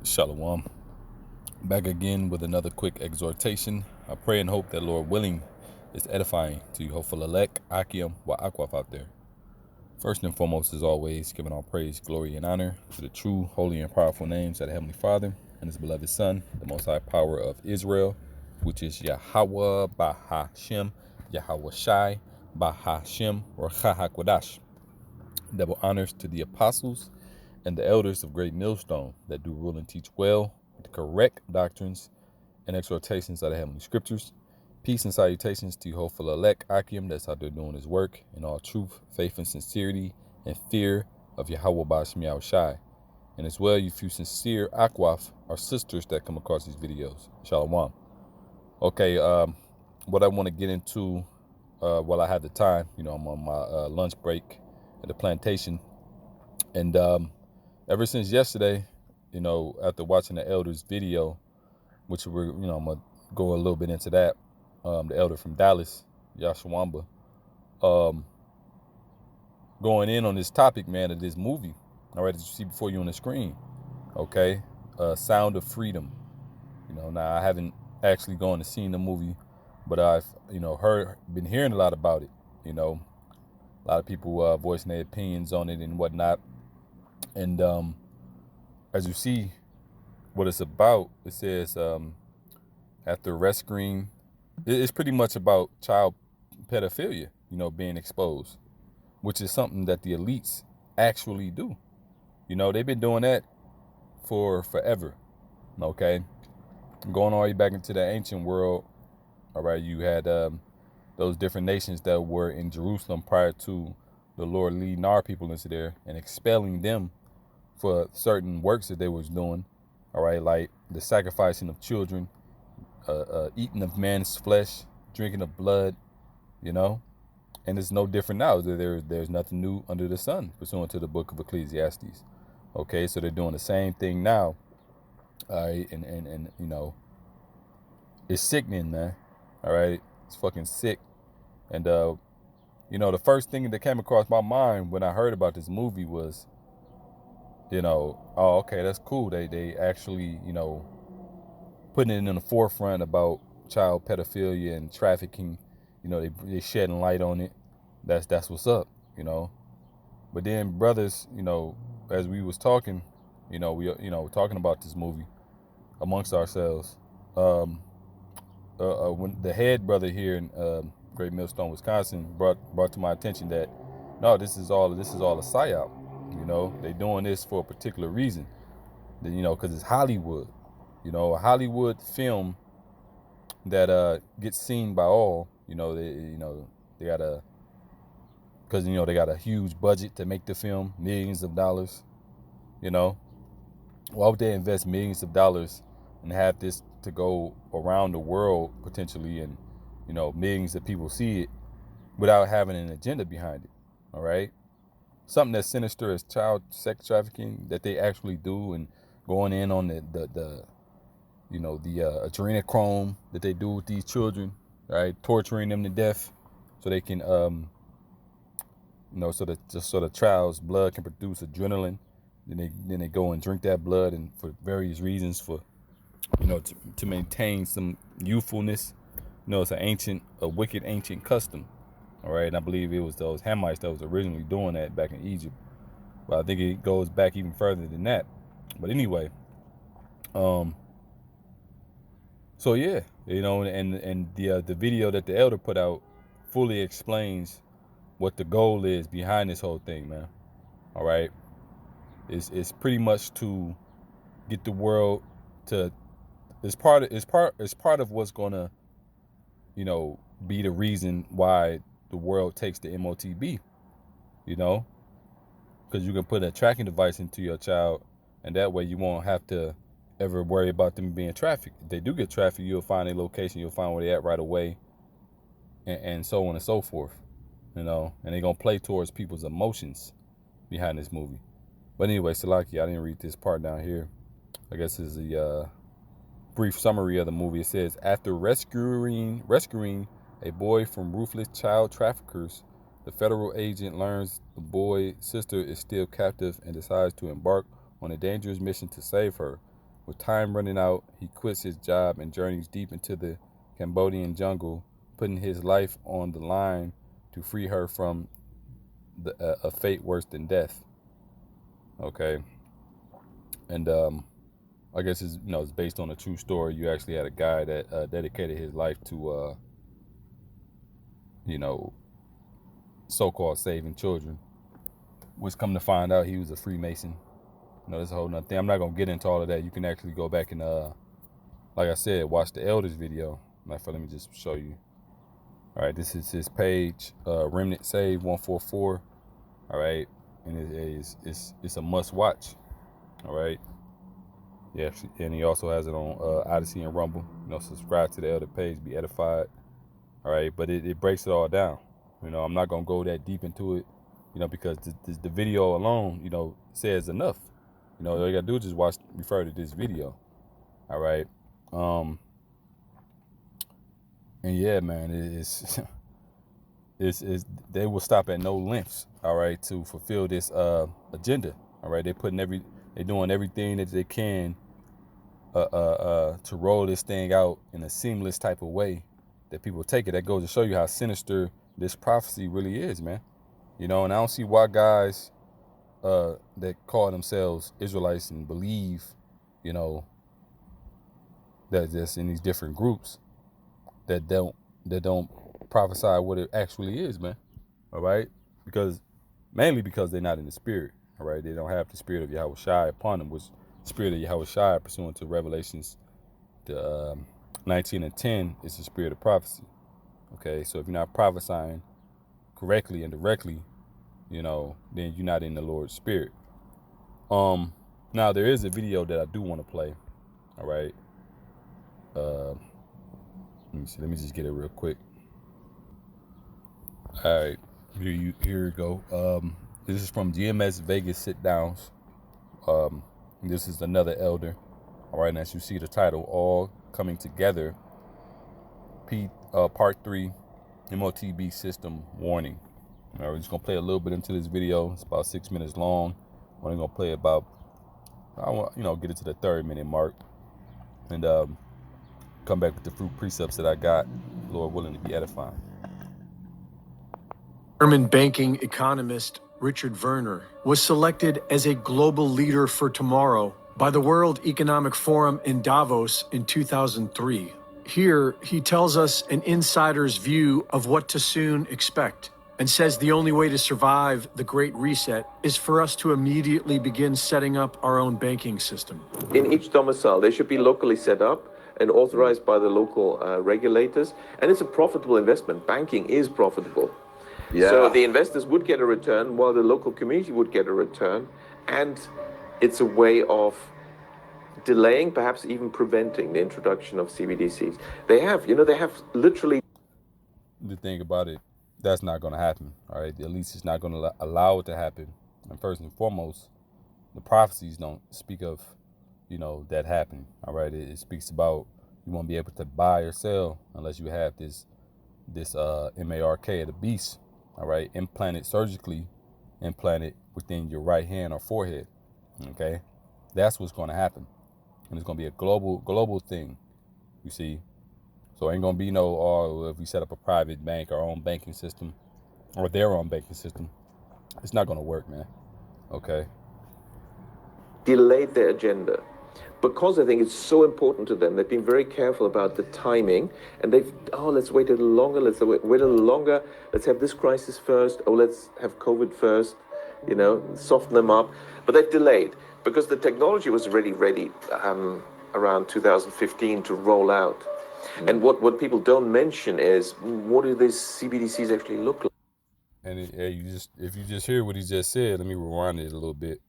Shalom. Back again with another quick exhortation. I pray and hope that Lord willing is edifying to you. Hopeful elect, Akim, wa Akwaf out there. First and foremost, as always, giving all praise, glory, and honor to the true, holy, and powerful names of the Heavenly Father and His beloved Son, the Most High Power of Israel, which is Yahweh Bahashem, Yahweh Shai Bahashem, or Chahakwadash. Double honors to the apostles and the elders of Great Millstone that do rule and teach well with the correct doctrines and exhortations of the heavenly scriptures. Peace and salutations to you, hopeful elect Akim, that's out there doing his work in all truth, faith, and sincerity, and fear of Yahweh Bashmiao Shai. And as well, you few sincere Akwaf, our sisters that come across these videos. Shalom. Okay, what I want to get into while I have the time, I'm on my lunch break at the plantation. And ever since yesterday, after watching the elders video, which we're, I'm gonna go a little bit into that. The elder from Dallas, Yashawamba, going in on this topic, man, of this movie. All right, as you see before you on the screen, okay, Sound of Freedom. Now I haven't actually gone to see the movie, but I've, been hearing a lot about it. A lot of people voicing their opinions on it and whatnot. And as you see, what it's about, it says after rescuing, it's pretty much about child pedophilia, being exposed, which is something that the elites actually do. They've been doing that for forever. Okay, going all the way back into the ancient world. All right, you had those different nations that were in Jerusalem prior to the Lord leading our people into there and expelling them for certain works that they was doing. All right, like the sacrificing of children, eating of man's flesh, drinking of blood, and it's no different now. There's nothing new under the sun, pursuant to the book of Ecclesiastes. Okay, so they're doing the same thing now. All right, and it's sickening, man. All right, it's fucking sick. And the first thing that came across my mind when I heard about this movie was, oh, okay, that's cool. They actually, putting it in the forefront about child pedophilia and trafficking. They shedding light on it. That's what's up. But then, brothers, as we was talking, we talking about this movie amongst ourselves. When the head brother here in Great Millstone, Wisconsin, brought to my attention that no, this is all a psyop. They doing this for a particular reason. Because it's Hollywood. A Hollywood film that gets seen by all. They got a, because they got a huge budget to make the film, millions of dollars. Why would they invest millions of dollars and have this to go around the world potentially, and millions of people see it without having an agenda behind it? All right, something as sinister as child sex trafficking that they actually do, and going in on the adrenochrome that they do with these children, right? Torturing them to death so they can, so the child's blood can produce adrenaline. Then they go and drink that blood, and for various reasons, for to maintain some youthfulness. It's a wicked ancient custom. All right, and I believe it was those Hamites that was originally doing that back in Egypt. But I think it goes back even further than that. But anyway, so yeah, and the video that the elder put out fully explains what the goal is behind this whole thing, man. All right, it's pretty much to get the world to. It's part of what's gonna, be the reason why the world takes the MOTB, because you can put a tracking device into your child, and that way you won't have to ever worry about them being trafficked. If they do get trafficked, you'll find their location, you'll find where they're at right away, and so on and so forth, and they're gonna play towards people's emotions behind this movie. But anyway, Salaki, I didn't read this part down here. I guess this is the brief summary of the movie. It says, after rescuing a boy from ruthless child traffickers, the federal agent learns the boy's sister is still captive and decides to embark on a dangerous mission to save her. With time running out, he quits his job and journeys deep into the Cambodian jungle, putting his life on the line to free her from a fate worse than death. Okay, and I guess it's based on a true story. You actually had a guy that dedicated his life to you know so-called saving children, which come to find out he was a Freemason. There's a whole nother thing. I'm not gonna get into all of that. You can actually go back and like I said, watch the elders video. Let me just show you. All right, this is his page, Remnant Save 144. All right, and it's a must watch. All right. Yeah, and he also has it on Odyssey and Rumble. Subscribe to the elder page, be edified. All right, but it breaks it all down. I'm not gonna go that deep into it, because the video alone, says enough. All you gotta do is just refer to this video. All right. And yeah, man, it's it's they will stop at no lengths, all right, to fulfill this agenda. All right, they're doing everything that they can to roll this thing out in a seamless type of way that people take it. That goes to show you how sinister this prophecy really is, man. And I don't see why guys that call themselves Israelites and believe, that just in these different groups that don't prophesy what it actually is, man. All right, mainly because they're not in the spirit. All right, they don't have the spirit of Yahweh Shai upon them, which the spirit of Yahweh Shai, pursuant to Revelations 19 and 10, is the spirit of prophecy. Okay, so if you're not prophesying correctly and directly, then you're not in the Lord's spirit. Now there is a video that I do want to play. All right. Let me see. Let me just get it real quick. All right. Here you go. This is from GMS Vegas Sit Downs. This is another elder. All right. And as you see the title, All Coming Together, Part 3, MOTB System Warning. All right, we're just going to play a little bit into this video. It's about 6 minutes long. We're going to play about, get it to the 30-minute mark. And come back with the fruit precepts that I got, Lord willing, to be edifying. German banking economist Richard Werner was selected as a global leader for tomorrow by the World Economic Forum in Davos in 2003. Here, he tells us an insider's view of what to soon expect, and says the only way to survive the Great Reset is for us to immediately begin setting up our own banking system. In each domicile, they should be locally set up and authorized by the local regulators, and it's a profitable investment. Banking is profitable. Yeah. So the investors would get a return while the local community would get a return, and it's a way of delaying, perhaps even preventing the introduction of CBDCs. They have literally... The thing about it, that's not going to happen, all right? At least it's not going to allow it to happen. And first and foremost, the prophecies don't speak of, that happening, all right? It speaks about you won't be able to buy or sell unless you have this M.A.R.K, the beast, all right, surgically implanted within your right hand or forehead, okay? That's what's going to happen. And it's going to be a global thing, you see. So ain't going to be if we set up a private bank, our own banking system, or their own banking system, it's not going to work, man, okay? Delayed their agenda. Because I think it's so important to them, they've been very careful about the timing, and let's wait a little longer, let's have this crisis first, let's have COVID first, soften them up. But they've delayed, because the technology was already ready around 2015 to roll out. Mm. And what people don't mention is, what do these CBDCs actually look like? And if you just hear what he just said, let me rewind it a little bit.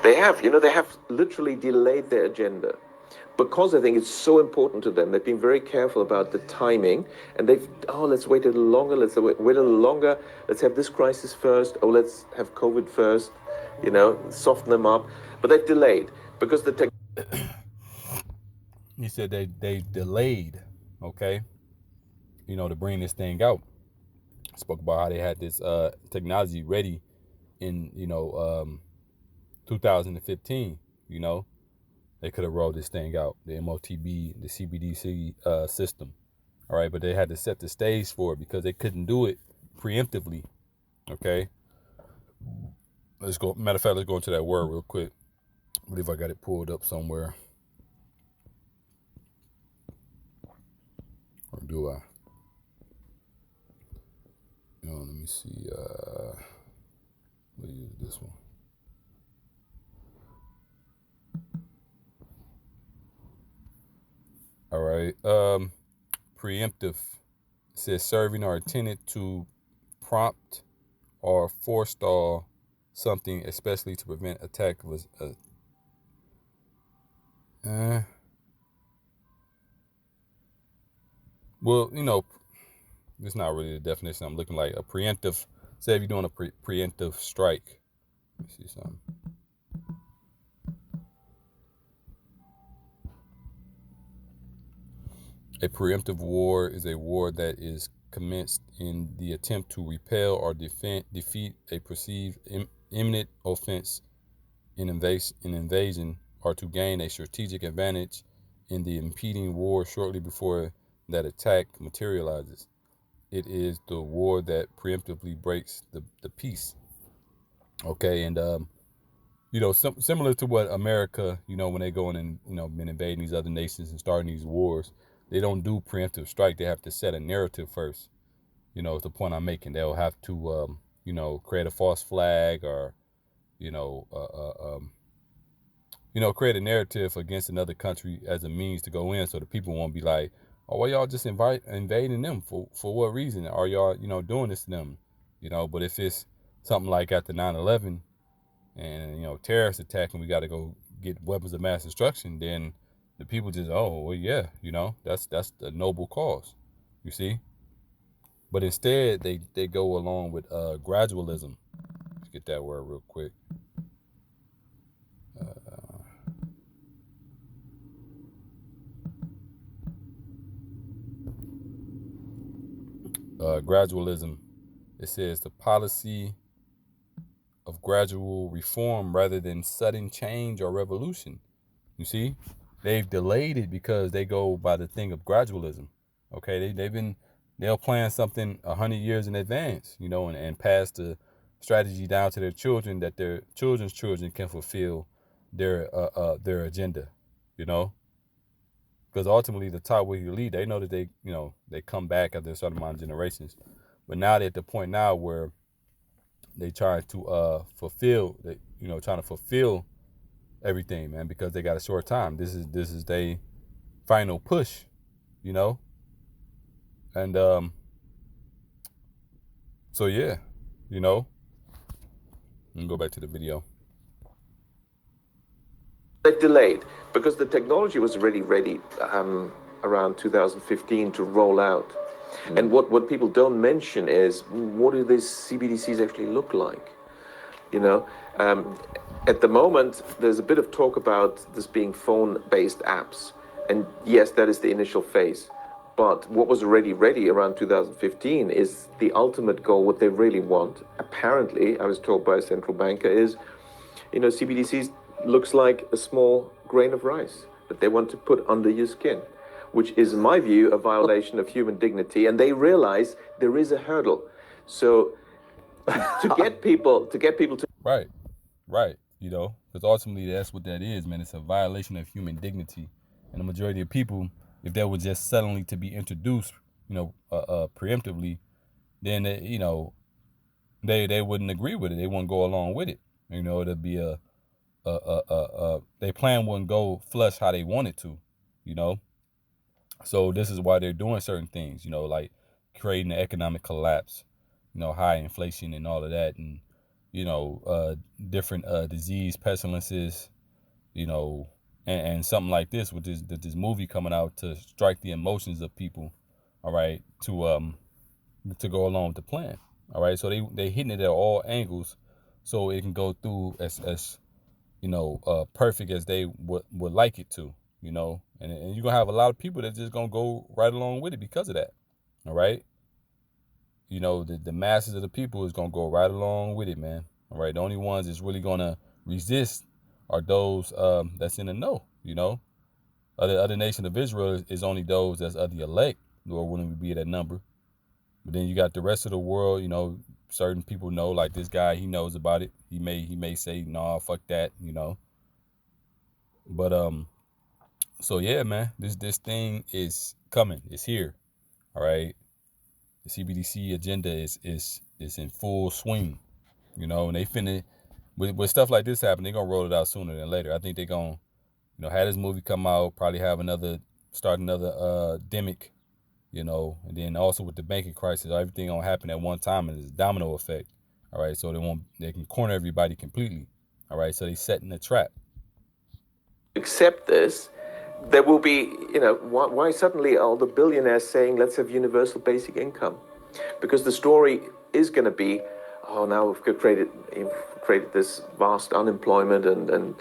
They have literally delayed their agenda. Because I think it's so important to them, they've been very careful about the timing, and let's wait a little longer, let's have this crisis first, let's have COVID first, soften them up. But they've delayed, because the He said they delayed, okay, to bring this thing out. Spoke about how they had this technology ready in 2015. They could have rolled this thing out, the MOTB, the CBDC system. All right, but they had to set the stage for it because they couldn't do it preemptively. Okay, let's go. Matter of fact, let's go into that word real quick. I believe I got it pulled up somewhere. Or do I? Let me see. We'll use this one. All right. Preemptive. It says serving or intended to prompt or forestall something, especially to prevent attack. Well, it's not really the definition I'm looking like. A preemptive. Say if you're doing a preemptive strike. Let me see something. A preemptive war is a war that is commenced in the attempt to repel or defeat a perceived imminent offense in invasion, or to gain a strategic advantage in the impending war shortly before that attack materializes. It is the war that preemptively breaks the peace. Okay, and similar to what America, when they go in and been invading these other nations and starting these wars, they don't do preemptive strike. They have to set a narrative first. It's the point I'm making. They'll have to, create a false flag or, create a narrative against another country as a means to go in, so the people won't be like, oh, well, y'all just invading them for what reason? Are y'all, doing this to them? But if it's something like after 9/11 and, terrorists attack and we got to go get weapons of mass destruction, then the people just, oh, well, yeah, that's the noble cause, you see? But instead, they go along with gradualism. Let's get that word real quick. Gradualism. It says the policy of gradual reform rather than sudden change or revolution. You see, they've delayed it because they go by the thing of gradualism. Okay, they'll plan something 100 years in advance, and pass the strategy down to their children that their children's children can fulfill their agenda, because ultimately the top will lead. They know that they come back after a certain amount of generations, but now they're at the point now where they trying to trying to fulfill everything, man, because they got a short time. This is their final push, and so yeah, and go back to the video. They've delayed because the technology was already ready around 2015 to roll out. And what people don't mention is, what do these CBDCs actually look like? At the moment, there's a bit of talk about this being phone-based apps. And yes, that is the initial phase. But what was already ready around 2015 is the ultimate goal. What they really want, apparently, I was told by a central banker, is, CBDCs looks like a small grain of rice that they want to put under your skin, which is, in my view, a violation of human dignity. And they realize there is a hurdle. So to get people to Right, because ultimately that's what that is, man. It's a violation of human dignity, and the majority of people, if that was just suddenly to be introduced, preemptively, then they wouldn't agree with it. They wouldn't go along with it. It'd be their plan wouldn't go flush how they wanted to, So this is why they're doing certain things, like creating an economic collapse, high inflation and all of that, and different disease pestilences, and something like this, with this movie coming out to strike the emotions of people, all right, to go along with the plan, all right. So they hitting it at all angles, so it can go through as perfect as they would like it to, and you're gonna have a lot of people that's just gonna go right along with it because of that, all right. The masses of the people is gonna go right along with it, man. All right, the only ones that's really gonna resist are those that's in the know. You know, other nation of Israel is only those that's of the elect who are willing to be that number. But then you got the rest of the world. You know, certain people know, like this guy, he knows about it. He may say, "Nah, fuck that," you know. But so yeah, man, this thing is coming. It's here. All right, the CBDC agenda is in full swing. You know, and they finna with stuff like this happen, they're gonna roll it out sooner than later. I think they're gonna, have this movie come out, probably have start another demic, and then also with the banking crisis, everything gonna happen at one time, and it's a domino effect. All right, so they can corner everybody completely. All right, so they setting a trap. Accept this, there will be, why suddenly are the billionaires saying, let's have universal basic income? Because the story is going to be, oh, now we've created this vast unemployment and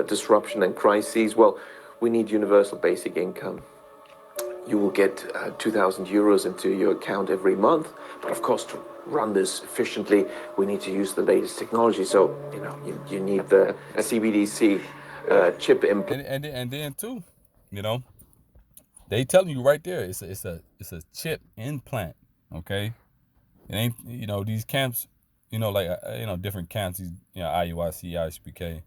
disruption and crises. Well, we need universal basic income. You will get 2,000 euros into your account every month. But of course, to run this efficiently, we need to use the latest technology. So, you need the CBDC chip implant. And then too, you know, they telling you right there, it's a chip implant. Okay, it ain't, these camps, like different camps, these, IUIC, ISPK,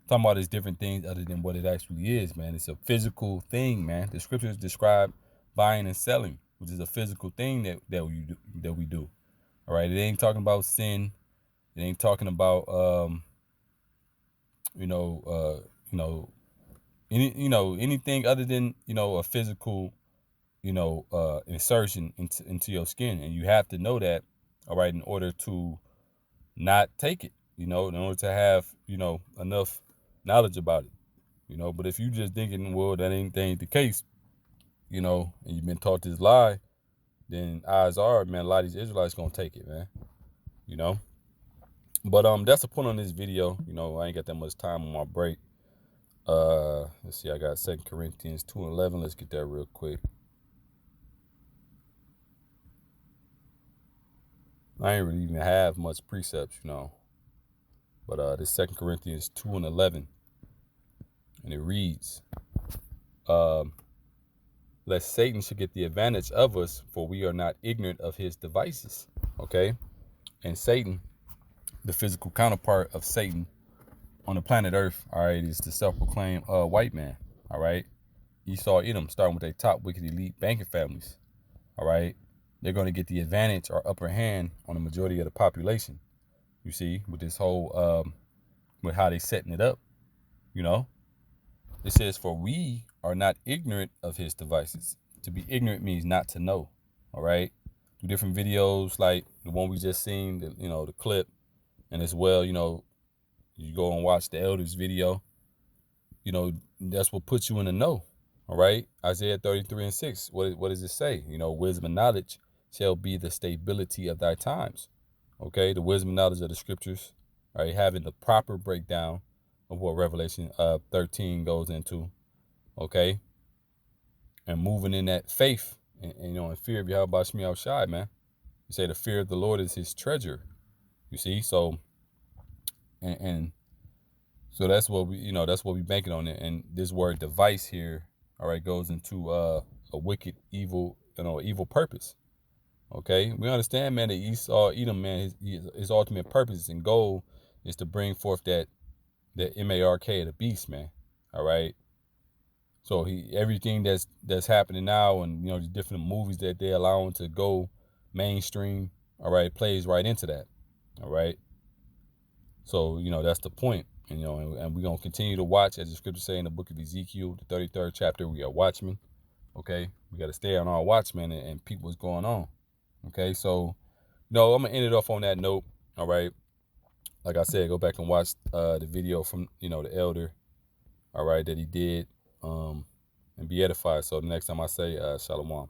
talking about these different things other than what it actually is, man. It's a physical thing, man. The scriptures describe buying and selling, which is a physical thing that we do. All right, it ain't talking about sin. It ain't talking about you know, anything other than a physical insertion into your skin, and you have to know that, all right, in order to not take it, in order to have enough knowledge about it, but if you just thinking, well, that ain't the case, and you've been taught this lie, then odds are, man, a lot of these Israelites gonna take it, man, but that's the point on this video. I ain't got that much time on my break. Let's see, I got 2 Corinthians 2:11. Let's get that real quick. I ain't really even have much precepts, but this 2 Corinthians 2:11, and it reads, lest Satan should get the advantage of us, for we are not ignorant of his devices. Okay, and Satan, the physical counterpart of Satan on the planet Earth, all right, is the self-proclaimed white man. All right, Esau, Edom, starting with their top wicked elite banking families. All right, they're going to get the advantage or upper hand on the majority of the population. You see, with this whole with how they setting it up, it says, for we are not ignorant of his devices. To be ignorant means not to know. All right, do different videos like the one we just seen, the clip, and as well, you go and watch the elders video. That's what puts you in the know. All right, Isaiah 33:6. What does it say? Wisdom and knowledge shall be the stability of thy times. Okay, the wisdom and knowledge of the scriptures, right? Having the proper breakdown of what Revelation 13 goes into. Okay, and moving in that faith and in fear of Yahweh Shemi Shai, man. You say the fear of the Lord is his treasure. You see, so and so that's what we banking on it. And this word device here, all right, goes into a wicked, evil, evil purpose. Okay, we understand, man, that Esau, Edom, man, his ultimate purpose and goal is to bring forth that M.A.R.K, the beast, man. All right. So everything that's happening now, and the different movies that they're allowing to go mainstream, all right, plays right into that. All right. So that's the point. And we're gonna continue to watch, as the scriptures say in the book of Ezekiel, the 33rd chapter. We are watchmen. Okay, we got to stay on our watchmen and peep what's going on. Okay, so I'm gonna end it off on that note. All right, like I said, go back and watch the video from the elder, all right, that he did, and be edified. So the next time I say shalom.